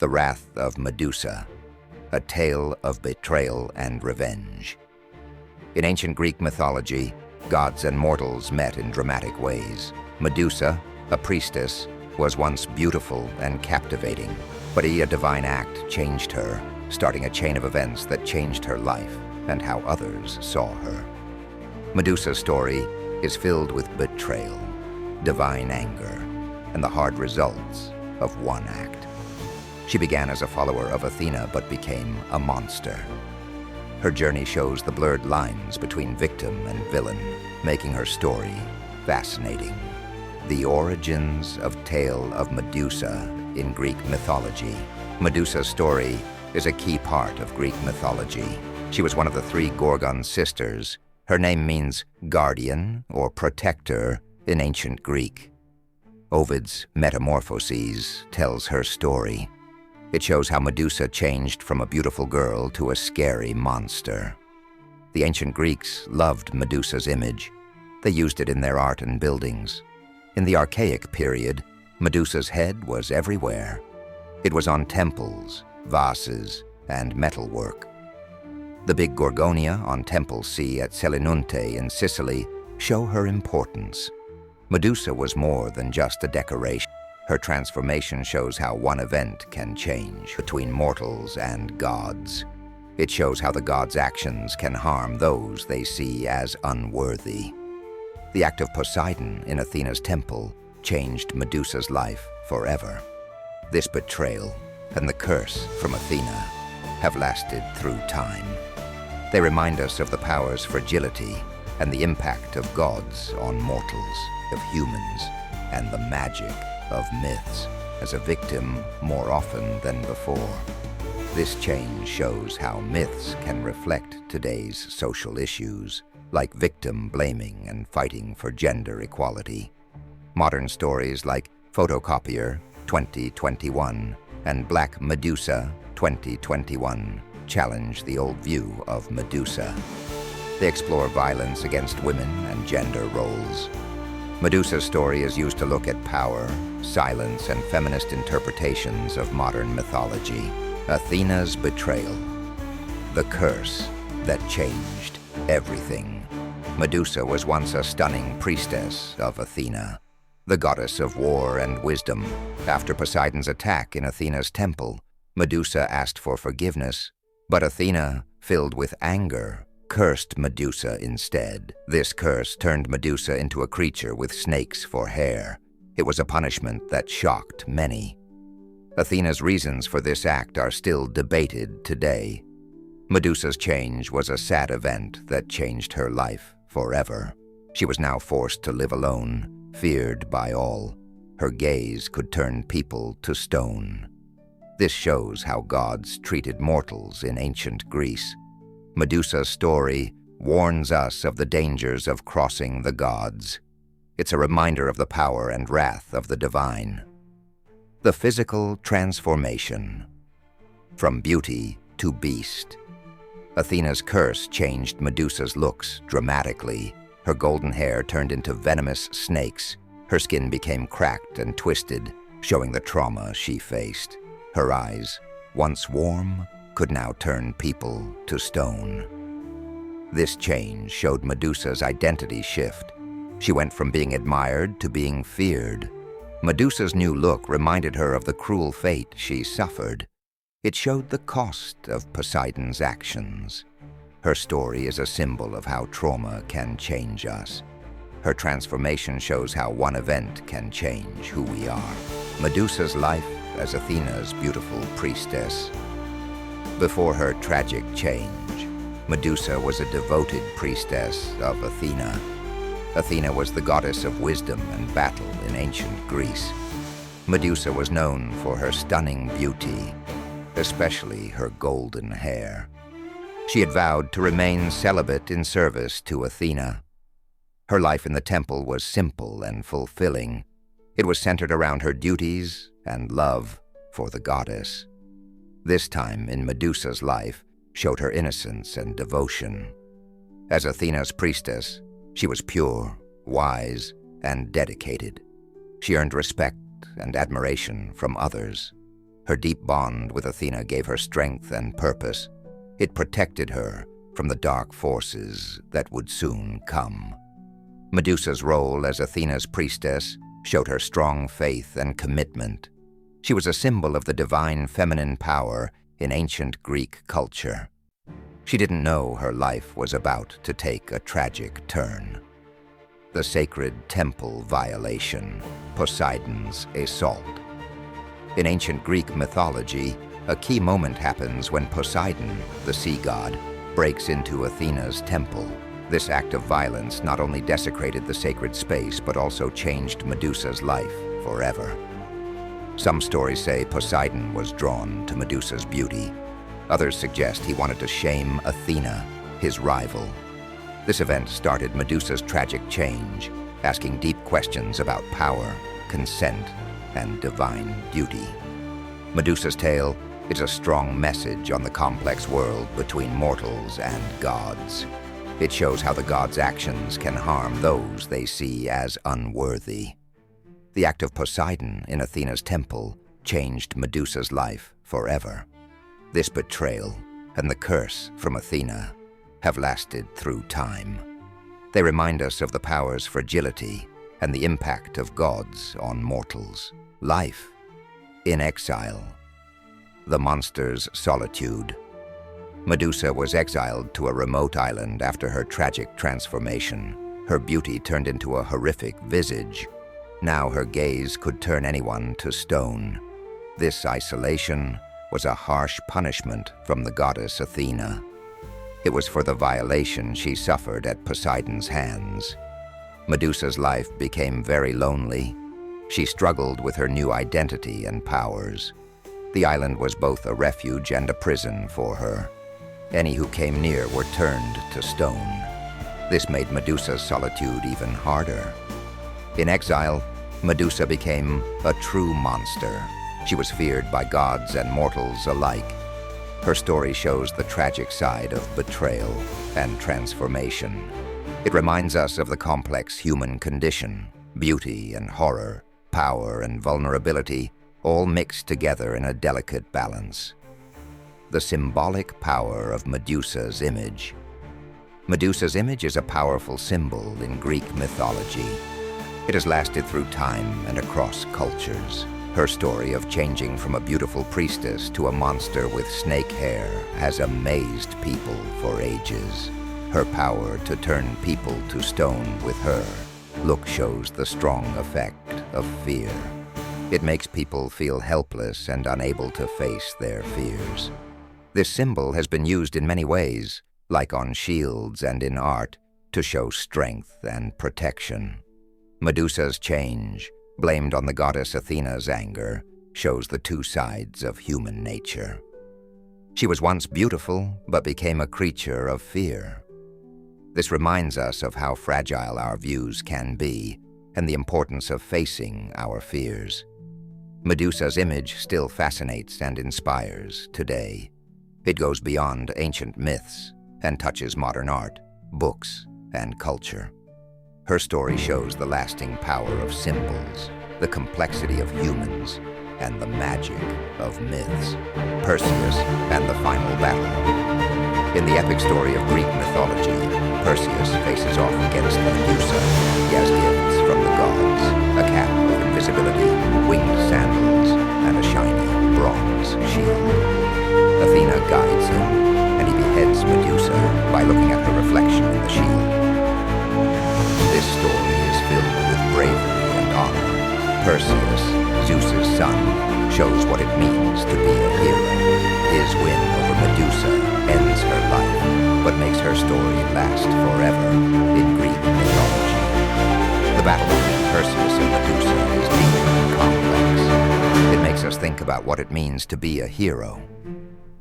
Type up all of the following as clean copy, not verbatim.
The Wrath of Medusa, a tale of betrayal and revenge. In ancient Greek mythology, gods and mortals met in dramatic ways. Medusa, a priestess, was once beautiful and captivating, but a divine act changed her, starting a chain of events that changed her life and how others saw her. Medusa's story is filled with betrayal, divine anger, and the hard results of one act. She began as a follower of Athena but became a monster. Her journey shows the blurred lines between victim and villain, making her story fascinating. The origins of Tale of Medusa in Greek mythology. Medusa's story is a key part of Greek mythology. She was one of the three Gorgon sisters. Her name means guardian or protector in ancient Greek. Ovid's Metamorphoses tells her story. It shows how Medusa changed from a beautiful girl to a scary monster. The ancient Greeks loved Medusa's image. They used it in their art and buildings. In the Archaic period, Medusa's head was everywhere. It was on temples, vases, and metalwork. The big Gorgonia on Temple C at Selinunte in Sicily show her importance. Medusa was more than just a decoration. Her transformation shows how one event can change between mortals and gods. It shows how the gods' actions can harm those they see as unworthy. The act of Poseidon in Athena's temple changed Medusa's life forever. This betrayal and the curse from Athena have lasted through time. They remind us of the power's fragility and the impact of gods on mortals, of humans, and the magic of myths as a victim more often than before. This change shows how myths can reflect today's social issues, like victim blaming and fighting for gender equality. Modern stories like Photocopier 2021 and Black Medusa 2021 challenge the old view of Medusa. They explore violence against women and gender roles. Medusa's story is used to look at power, silence, and feminist interpretations of modern mythology. Athena's betrayal, the curse that changed everything. Medusa was once a stunning priestess of Athena, the goddess of war and wisdom. After Poseidon's attack in Athena's temple, Medusa asked for forgiveness, but Athena, filled with anger, cursed Medusa instead. This curse turned Medusa into a creature with snakes for hair. It was a punishment that shocked many. Athena's reasons for this act are still debated today. Medusa's change was a sad event that changed her life forever. She was now forced to live alone, feared by all. Her gaze could turn people to stone. This shows how gods treated mortals in ancient Greece. Medusa's story warns us of the dangers of crossing the gods. It's a reminder of the power and wrath of the divine. The physical transformation. From beauty to beast. Athena's curse changed Medusa's looks dramatically. Her golden hair turned into venomous snakes. Her skin became cracked and twisted, showing the trauma she faced. Her eyes, once warm, could now turn people to stone. This change showed Medusa's identity shift. She went from being admired to being feared. Medusa's new look reminded her of the cruel fate she suffered. It showed the cost of Poseidon's actions. Her story is a symbol of how trauma can change us. Her transformation shows how one event can change who we are. Medusa's life as Athena's beautiful priestess. Before her tragic change, Medusa was a devoted priestess of Athena. Athena was the goddess of wisdom and battle in ancient Greece. Medusa was known for her stunning beauty, especially her golden hair. She had vowed to remain celibate in service to Athena. Her life in the temple was simple and fulfilling. It was centered around her duties and love for the goddess. This time in Medusa's life showed her innocence and devotion. As Athena's priestess, she was pure, wise, and dedicated. She earned respect and admiration from others. Her deep bond with Athena gave her strength and purpose. It protected her from the dark forces that would soon come. Medusa's role as Athena's priestess showed her strong faith and commitment. She was a symbol of the divine feminine power in ancient Greek culture. She didn't know her life was about to take a tragic turn. The sacred temple violation, Poseidon's assault. In ancient Greek mythology, a key moment happens when Poseidon, the sea god, breaks into Athena's temple. This act of violence not only desecrated the sacred space, but also changed Medusa's life forever. Some stories say Poseidon was drawn to Medusa's beauty. Others suggest he wanted to shame Athena, his rival. This event started Medusa's tragic change, asking deep questions about power, consent, and divine duty. Medusa's tale is a strong message on the complex world between mortals and gods. It shows how the gods' actions can harm those they see as unworthy. The act of Poseidon in Athena's temple changed Medusa's life forever. This betrayal and the curse from Athena have lasted through time. They remind us of the power's fragility and the impact of gods on mortals. Life in exile. The monster's solitude. Medusa was exiled to a remote island after her tragic transformation. Her beauty turned into a horrific visage. Now her gaze could turn anyone to stone. This isolation was a harsh punishment from the goddess Athena. It was for the violation she suffered at Poseidon's hands. Medusa's life became very lonely. She struggled with her new identity and powers. The island was both a refuge and a prison for her. Any who came near were turned to stone. This made Medusa's solitude even harder. In exile, Medusa became a true monster. She was feared by gods and mortals alike. Her story shows the tragic side of betrayal and transformation. It reminds us of the complex human condition, beauty and horror, power and vulnerability, all mixed together in a delicate balance. The symbolic power of Medusa's image. Medusa's image is a powerful symbol in Greek mythology. It has lasted through time and across cultures. Her story of changing from a beautiful priestess to a monster with snake hair has amazed people for ages. Her power to turn people to stone with her look shows the strong effect of fear. It makes people feel helpless and unable to face their fears. This symbol has been used in many ways, like on shields and in art, to show strength and protection. Medusa's change, blamed on the goddess Athena's anger, shows the two sides of human nature. She was once beautiful, but became a creature of fear. This reminds us of how fragile our views can be and the importance of facing our fears. Medusa's image still fascinates and inspires today. It goes beyond ancient myths and touches modern art, books, and culture. Her story shows the lasting power of symbols, the complexity of humans, and the magic of myths. Perseus and the final battle. In the epic story of Greek mythology, Perseus faces off against Medusa. He has gifts from the gods, a cap of invisibility, winged sandals, and a shiny bronze shield. Athena guides him, and he beheads Medusa by looking at her reflection in the shield. This story is filled with bravery and honor. Perseus, Zeus's son, shows what it means to be a hero. His win over Medusa ends her life, but makes her story last forever in Greek mythology. The battle between Perseus and Medusa is deep and complex. It makes us think about what it means to be a hero.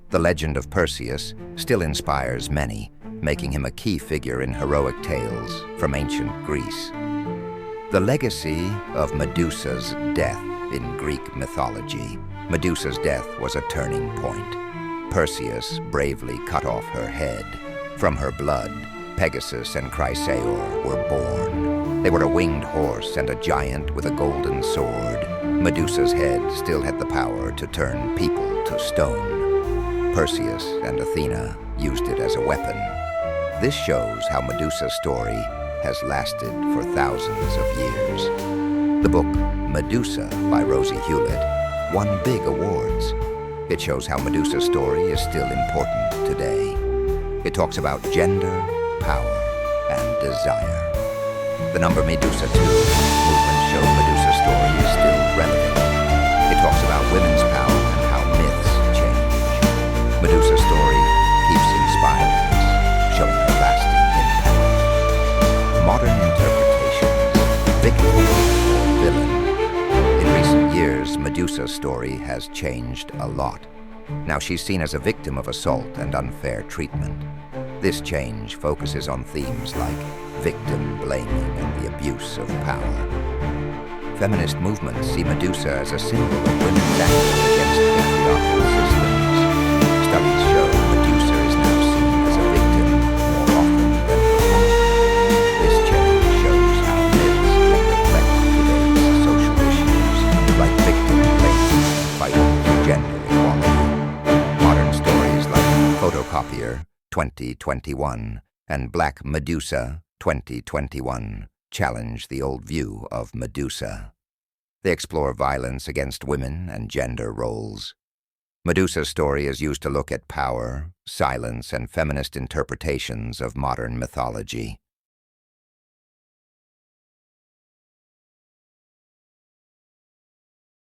The legend of Perseus still inspires many, making him a key figure in heroic tales from ancient Greece. The legacy of Medusa's death in Greek mythology. Medusa's death was a turning point. Perseus bravely cut off her head. From her blood, Pegasus and Chrysaor were born. They were a winged horse and a giant with a golden sword. Medusa's head still had the power to turn people to stone. Perseus and Athena used it as a weapon. This shows how Medusa's story has lasted for thousands of years. The book Medusa by Rosie Hewlett won big awards. It shows how Medusa's story is still important today. It talks about gender, power, and desire. The number Medusa 2 movement show Medusa's story is still relevant. It talks about women's power and how myths change. Medusa's story keeps inspiring us, showing her lasting impact. Modern interpretations, victim or villain. In recent years, Medusa's story has changed a lot. Now she's seen as a victim of assault and unfair treatment. This change focuses on themes like victim blaming and the abuse of power. Feminist movements see Medusa as a symbol of women's action against patriarchal systems. Studies show Medusa is now seen as a victim more often than before. This change shows how myths can reflect today's social issues, like victim blaming and fighting for gender equality. Modern stories like Photocopier 2021 and Black Medusa 2021 challenge the old view of Medusa. They explore violence against women and gender roles. Medusa's story is used to look at power, silence, and feminist interpretations of modern mythology.